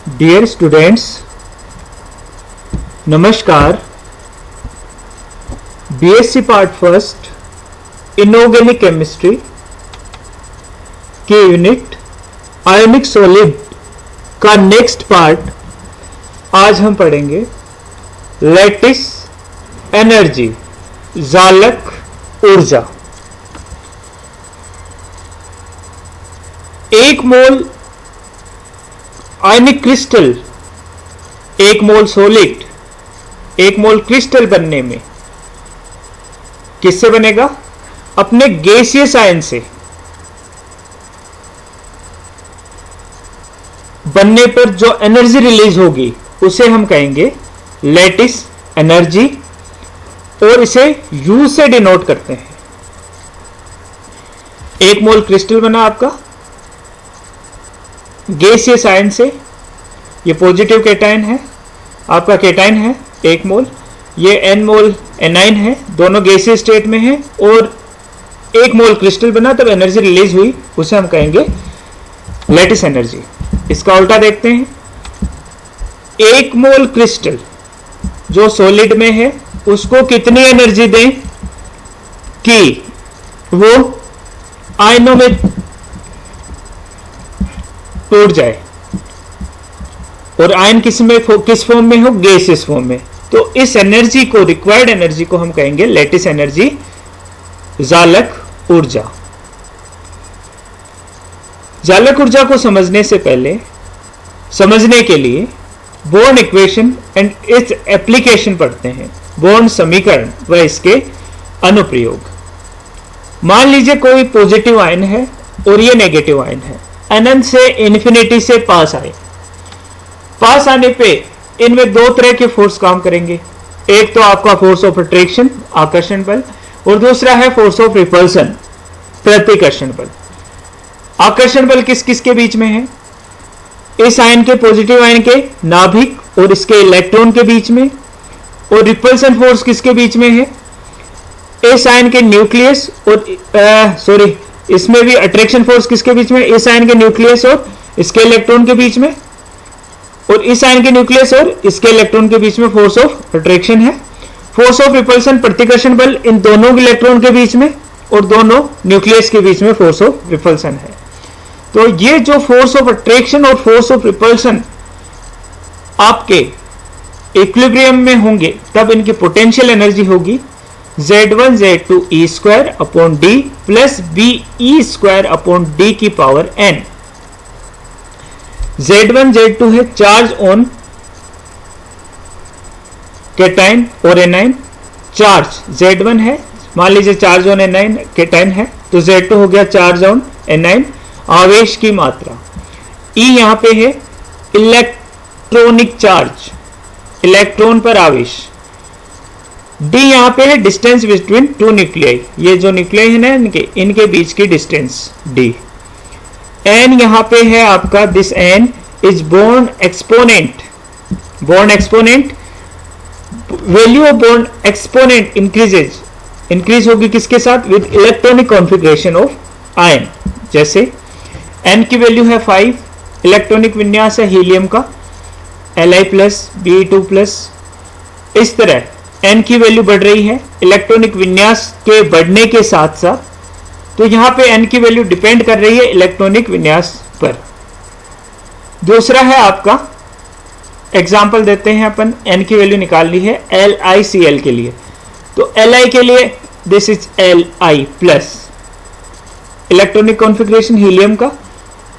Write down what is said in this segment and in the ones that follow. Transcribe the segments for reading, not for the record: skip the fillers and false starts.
Dear students, नमस्कार। BSc part first inorganic chemistry के unit ionic solid का next part आज हम पढ़ेंगे। लैटिस एनर्जी, जालक ऊर्जा। एक मोल आयनिक क्रिस्टल, एक मोल सॉलिड, एक मोल क्रिस्टल बनने में किससे बनेगा? अपने गैसियस आयन से। बनने पर जो एनर्जी रिलीज होगी उसे हम कहेंगे लैटिस एनर्जी, और इसे U से डिनोट करते हैं। एक मोल क्रिस्टल बना आपका गैसियस आयन से। ये पॉजिटिव कैटायन है, आपका कैटायन है एक मोल। ये N मोल एनाइन है, दोनों गैसियस स्टेट में है, और एक मोल क्रिस्टल बना तब एनर्जी रिलीज हुई, उसे हम कहेंगे लैटिस एनर्जी। इसका उल्टा देखते हैं। एक मोल क्रिस्टल जो सॉलिड में है उसको कितनी एनर्जी दें कि वो आयनों में टूट जाए, और आयन किस फॉर्म में हो? गैसियस फॉर्म में। तो इस एनर्जी को, रिक्वायर्ड एनर्जी को हम कहेंगे लैटिस एनर्जी, जालक ऊर्जा। जालक ऊर्जा को समझने से पहले, समझने के लिए Born equation and its application पढ़ते हैं। बोर्न समीकरण व इसके अनुप्रयोग। मान लीजिए कोई पॉजिटिव आयन है और ये नेगेटिव आयन है, अनंत से इन्फिनिटी से पास आए। पास आने पे इनमें दो तरह के फोर्स काम करेंगे। एक तो आपका फोर्स ऑफ अट्रैक्शन, आकर्षण बल, और दूसरा है फोर्स ऑफ रिपल्सन, प्रतिकर्षण बल। आकर्षण बल किस किस के बीच में है? इस आयन के, पॉजिटिव आयन के नाभिक और इसके इलेक्ट्रॉन के बीच में। और रिपल्सन फोर्स किसके बीच में है? इस आयन के न्यूक्लियस और इसमें भी अट्रैक्शन फोर्स किसके बीच में? इस आयन के न्यूक्लियस और इसके इलेक्ट्रॉन के बीच में। और इस आयन के न्यूक्लियस और इसके इलेक्ट्रॉन के बीच में फोर्स ऑफ अट्रैक्शन है। फोर्स ऑफ रिपल्सन, प्रतिकर्षण बल, इन दोनों इलेक्ट्रॉन के बीच में और दोनों न्यूक्लियस के बीच में फोर्स ऑफ रिपल्सन है। तो ये जो फोर्स ऑफ अट्रैक्शन और फोर्स ऑफ रिपल्सन आपके इक्विलिब्रियम में होंगे तब इनकी पोटेंशियल एनर्जी होगी Z1 Z2 E square upon D plus BE square upon D की पावर N। Z1 Z2 है चार्ज ऑन कैटायन और एनायन। चार्ज Z1 है, मान लीजिए चार्ज ऑन एनायन कैटायन है, तो Z2 हो गया चार्ज ऑन एनायन। आवेश की मात्रा E यहां पे है इलेक्ट्रॉनिक चार्ज, इलेक्ट्रॉन पर आवेश। D यहां पे है डिस्टेंस बिटवीन टू न्यूक्लियाई, ये जो न्यूक्लियाई है ना इनके बीच की डिस्टेंस D। N यहां पे है आपका, this N is Born exponent. Born exponent, value of Born exponent increase होगी किसके साथ? With electronic configuration of ion. जैसे N की वैल्यू है 5, इलेक्ट्रॉनिक विन्यास है हीलियम का Li प्लस Be2 प्लस। इस तरह N की वैल्यू बढ़ रही है इलेक्ट्रॉनिक विन्यास के बढ़ने के साथ साथ। तो यहां पे N की वैल्यू डिपेंड कर रही है इलेक्ट्रॉनिक विन्यास पर। दूसरा है आपका, एग्जांपल देते हैं अपन, N की वैल्यू निकालनी है LiCl के लिए। तो Li के लिए this is Li plus electronic configuration helium का,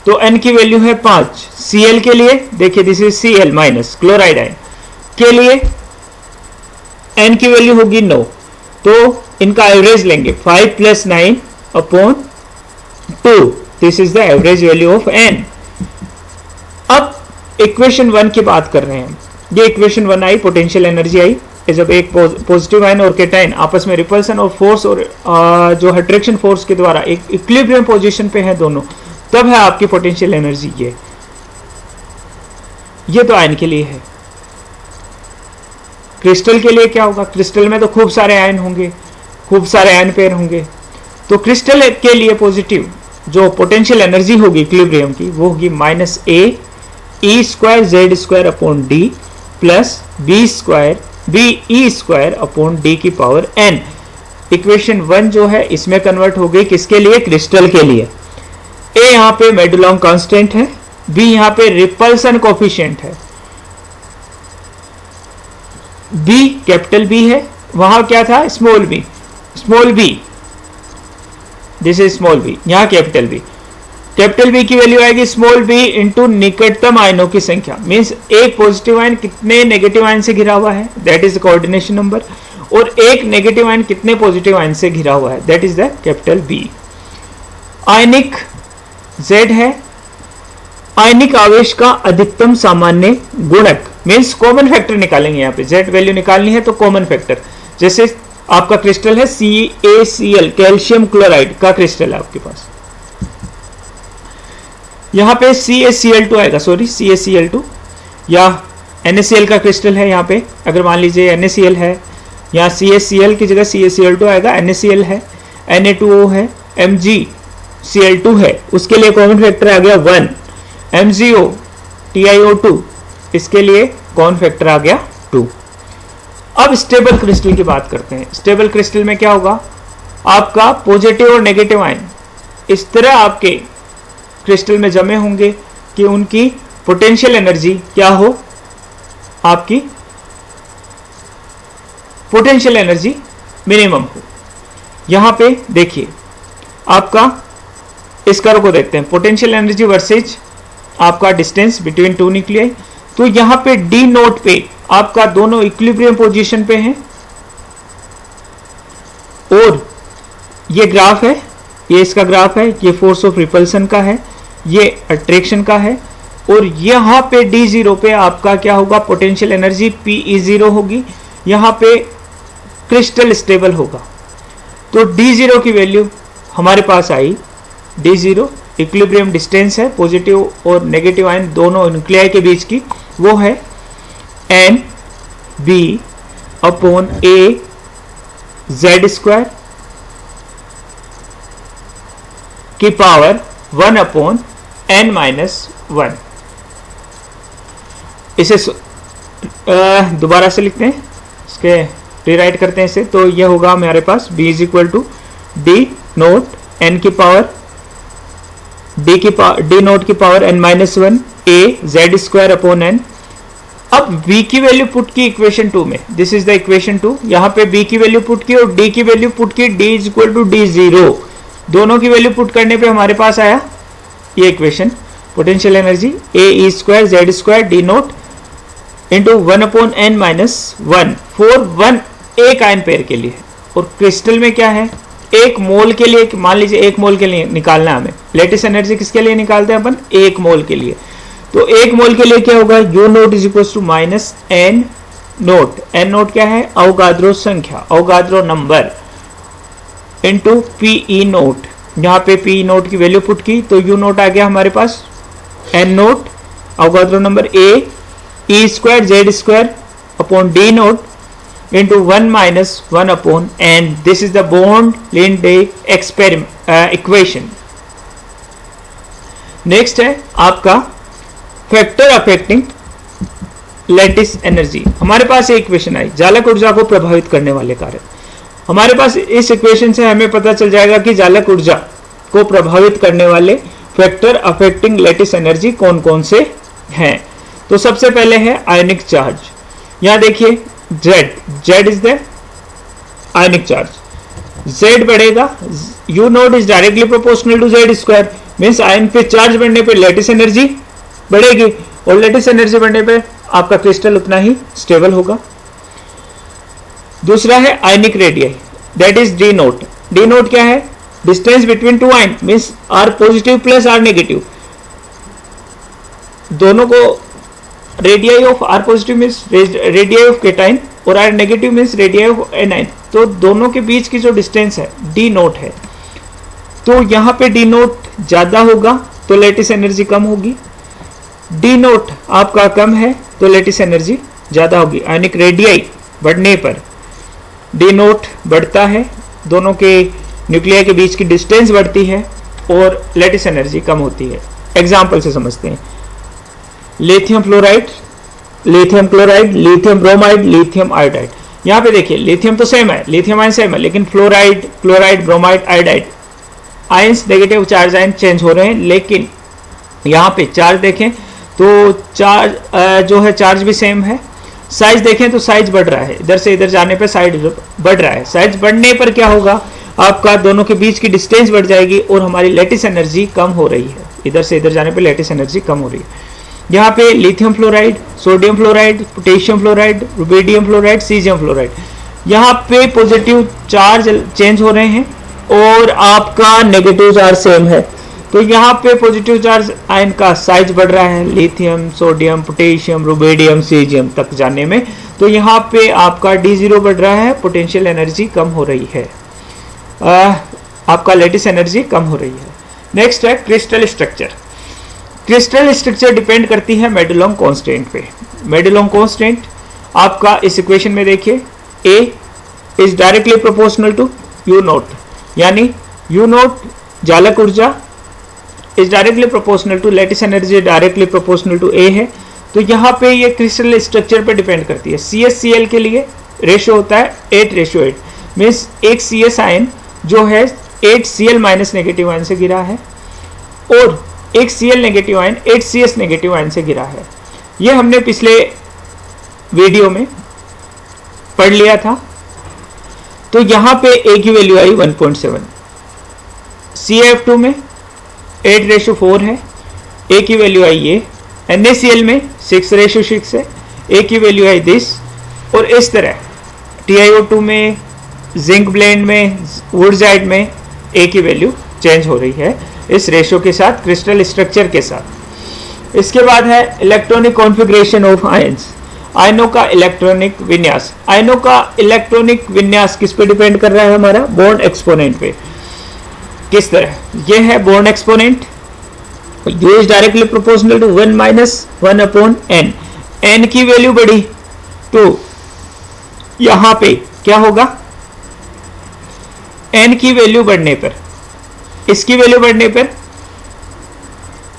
तो N की वैल्यू है 5। Cl के लिए देखिए this is Cl minus chloride ion के लिए N की वैल्यू होगी 9। तो इनका एवरेज लेंगे 5 plus 9 upon 2, this is the average value of N। अब इक्वेशन 1 की बात कर रहे हैं। ये इक्वेशन 1 आई, पोटेंशियल एनर्जी आई। जब एक पॉजिटिव आयन और कैटायन आपस में रिपल्सन और फोर्स और जो अट्रैक्शन फोर्स के द्वारा एक इक्विलिब्रियम पोजीशन पे है दोनों, तब है आपकी पोटेंशियल एनर्जी। ये तो आयन के लिए है। क्रिस्टल के लिए क्या होगा? क्रिस्टल में तो खूब सारे आयन होंगे, खूब सारे आयन पेयर होंगे। तो क्रिस्टल के लिए पॉजिटिव जो पोटेंशियल एनर्जी होगी इक्विलिब्रियम की, वो होगी -A E square Z square upon D plus B E square upon D की पावर n। इक्वेशन 1 जो है इसमें कन्वर्ट हो गई किसके लिए? क्रिस्टल के लिए। ए यहां पे मेडुलोंग कांस्टेंट है, बी यहां पे रिपल्सन कोफिशिएंट है, बी कैपिटल बी है, वहां क्या था? Small B, this is small B, यहां कैपिटल बी। कैपिटल बी की वैल्यू आएगी स्मॉल बी इंटू निकटतम आयनों की संख्या, मींस एक पॉजिटिव आयन कितने नेगेटिव आयन से घिरा हुआ है, that is the coordination number, और एक नेगेटिव आयन कितने पॉजिटिव आयन से घिरा हुआ है, that is the capital B. Ionic Z है, आयनिक आवेश का अधिकतम सामान्य गुणक, मींस कॉमन फैक्टर निकालेंगे। यहां पे Z वैल्यू निकालनी है तो कॉमन फैक्टर, जैसे आपका क्रिस्टल है CaCl, कैल्शियम क्लोराइड का क्रिस्टल है आपके पास, यहां पे CaCl2 आएगा, सॉरी CaCl2, या NaCl का क्रिस्टल है यहां पे, अगर मान लीजिए NaCl है, यहाँ CaCl की जगह CaCl2 आएगा, NaCl है, Na2O है, MgCl2 है, उसके लिए कॉमन फैक्टर आ गया 1, MgO TiO2, इसके लिए कॉमन फैक्टर आ गया 2। अब स्टेबल क्रिस्टल की बात करते हैं। स्टेबल क्रिस्टल में क्या होगा? आपका पॉजिटिव और नेगेटिव आयन इस तरह आपके क्रिस्टल में जमे होंगे कि उनकी पोटेंशियल एनर्जी क्या हो? आपकी पोटेंशियल एनर्जी मिनिमम हो। यहां पे देखिए आपका इस कर्व को देखते हैं, पोटेंशियल एनर्जी वर्सेज आपका डिस्टेंस बिटवीन टू न्यूक्लियाई। तो यहां पे डी नोट पे आपका दोनों इक्विलिब्रियम पोजीशन पे हैं, और ये ग्राफ है, ये इसका ग्राफ है, ये फोर्स ऑफ रिपल्सन का है, ये अट्रैक्शन का है, और यहां पे D0 पे आपका क्या होगा? पोटेंशियल एनर्जी PE0 होगी, यहां पे क्रिस्टल स्टेबल होगा। तो D0 की वैल्यू हमारे पास आई, D0 इक्विलिब्रियम डिस्टेंस है पॉजिटिव और नेगेटिव आयन दोनों न्यूक्लियाई के बीच की, वो है NB upon A Z square की पावर 1 अपॉन n माइनस 1। इसे दोबारा से लिखते हैं, इसके रीराइट करते हैं इसे, तो यह होगा हमारे पास B is equal to D not n की पावर डी नोट की power n minus 1 A Z square upon n। अब B की वैल्यू पुट की इक्वेशन 2 में, दिस इज द इक्वेशन 2, यहां पे B की वैल्यू पुट की और D की वैल्यू पुट की, D is equal to D0, दोनों की वैल्यू पुट करने पे हमारे पास आया ये equation, potential energy A E square Z square D naught into 1 upon n minus 1 for 1 एक आयन पेयर के लिए। और क्रिस्टल में क्या है? एक मोल के लिए, मान लीजिए एक मोल के लिए निकालना है हमें, लेटिस एनर्जी किसके लिए निकालते हैं अपन? एक मोल के लिए। तो एक मोल के लिए क्या होगा? U not is equal to minus N not, N not क्या है? अवोगाद्रो संख्या, Avogadro number, into PE not, यहाँ पे PE नोट की वैल्यू पुट की तो U नोट आ गया हमारे पास N not Avogadro number A E square Z square upon D not into 1 minus 1 upon n. This is the Bond-Linde equation. Next है आपका फैक्टर अफेक्टिंग लैटिस एनर्जी। हमारे पास एक इक्वेशन आई, जालक ऊर्जा को प्रभावित करने वाले कारक। हमारे पास इस इक्वेशन से हमें पता चल जाएगा कि जालक ऊर्जा को प्रभावित करने वाले फैक्टर अफेक्टिंग लैटिस एनर्जी कौन कौन से हैं। तो सबसे पहले है आयनिक चार्ज। यहां देखिए Z is the ionic charge, Z बढ़ेगा, U not is directly proportional to Z square, means ion पे चार्ज बढ़ने पे लैटिस एनर्जी बढ़ेगी, और लैटिस एनर्जी बढ़ने पे आपका क्रिस्टल उतना ही स्टेबल होगा। दूसरा है ionic radii, that is D note. D note क्या है? Distance between two ion, means R positive plus R negative, दोनों को radii of R positive means radii of cation और R negative means radii of anion, तो दोनों के बीच की जो डिस्टेंस है D नोट है। तो यहां पे D नोट ज्यादा होगा तो लैटिस एनर्जी कम होगी, D नोट आपका कम है तो लैटिस एनर्जी ज्यादा होगी। आयनिक रेडियाई बढ़ने पर D नोट बढ़ता है, दोनों के न्यूक्लियाई के बीच की डिस्टेंस बढ़ती है और लैटिस एनर्जी कम होती है। एग्जाम्पल से समझते हैं। Lithium fluoride, lithium chloride, lithium bromide, lithium iodide. यहाँ पे देखिए लिथियम तो सेम है, लिथियम आयन सेम है, लेकिन fluoride, chloride, bromide, iodide ions negative charge ion change हो रहे हैं। लेकिन यहाँ पे चार्ज देखें तो चार्ज जो है चार्ज भी सेम है। साइज देखें तो साइज बढ़ रहा है, इधर से इधर जाने पे साइज बढ़ रहा है। साइज बढ़ने पर क्या होगा, आपका दोनों के बीच की डिस्टेंस बढ़ जाएगी और हमारी लैटिस एनर्जी कम हो रही है। इधर से इधर जाने पे लैटिस एनर्जी कम हो रही है। यहाँ पे lithium fluoride, sodium fluoride, potassium fluoride, rubidium fluoride, caesium fluoride, यहाँ पे पॉजिटिव चार्ज चेंज हो रहे हैं और आपका नेगेटिव चार्ज सेम है। तो यहाँ पे पॉजिटिव चार्ज आयन का साइज बढ़ रहा है, lithium, sodium, potassium, rubidium, caesium तक जाने में। तो यहाँ पे आपका D0 बढ़ रहा है, पोटेंशियल एनर्जी कम हो रही है, आपका लैटिस एनर्जी कम हो रही है। नेक्स्ट है crystal structure. Crystal structure depend करती है मेडुलोम कांस्टेंट पे। मेडुलोम कांस्टेंट आपका इस इक्वेशन में देखिए, A is directly proportional to U0, यानी U0 जालक ऊर्जा is directly proportional to lattice energy, directly proportional to A है। तो यहाँ पे ये क्रिस्टल स्ट्रक्चर पे डिपेंड करती है। CsCl के लिए रेशियो होता है 8:8, मीन्स एक CS आयन जो है 8 Cl माइनस नेगेटिव आयन से गिरा है और एक Cl negative ion 8 CS negative ion से गिरा है। ये हमने पिछले वीडियो में पढ़ लिया था। तो यहाँ पे A की वैल्यू आई 1.7, CF2 में 8:4 है, A की वैल्यू आई ये, NaCl में 6:6 है, A की वैल्यू आई दिस। और इस तरह TiO2 में, जिंक ब्लेंड में, वुडजाइड में A की वैल्यू चेंज हो रही है इस रेशियो के साथ, क्रिस्टल स्ट्रक्चर के साथ। इसके बाद है इलेक्ट्रॉनिक कॉन्फ़िगरेशन ऑफ आयंस, आयनों का इलेक्ट्रॉनिक विन्यास। आयनों का इलेक्ट्रॉनिक विन्यास किस पे डिपेंड कर रहा है, हमारा बॉन्ड एक्सपोनेंट पे। किस तरह, ये है bond exponent, U is directly proportional to 1 minus 1/n। n की वैल्यू बढ़ी तो यहां पे क्या होगा, n की वैल्यू बढ़ने पर, इसकी वैल्यू बढ़ने पर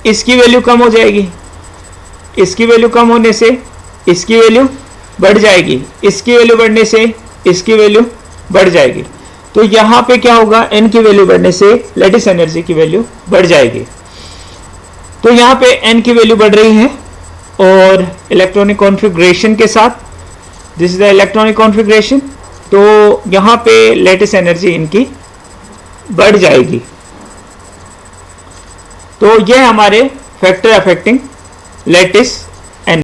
इसकी वैल्यू कम हो जाएगी, इसकी वैल्यू कम होने से इसकी वैल्यू बढ़ जाएगी, इसकी वैल्यू बढ़ने से इसकी वैल्यू बढ़ जाएगी। तो यहां पे क्या होगा, n की वैल्यू बढ़ने से लैटिस एनर्जी की वैल्यू बढ़ जाएगी। तो यहां पे n की वैल्यू बढ़ रही है और इलेक्ट्रॉनिक कॉन्फ़िगरेशन के साथ, this is the electronic configuration, तो यहां पे लैटिस एनर्जी इनकी बढ़ जाएगी। तो ये हमारे फैक्टर अफेक्टिंग लैटिस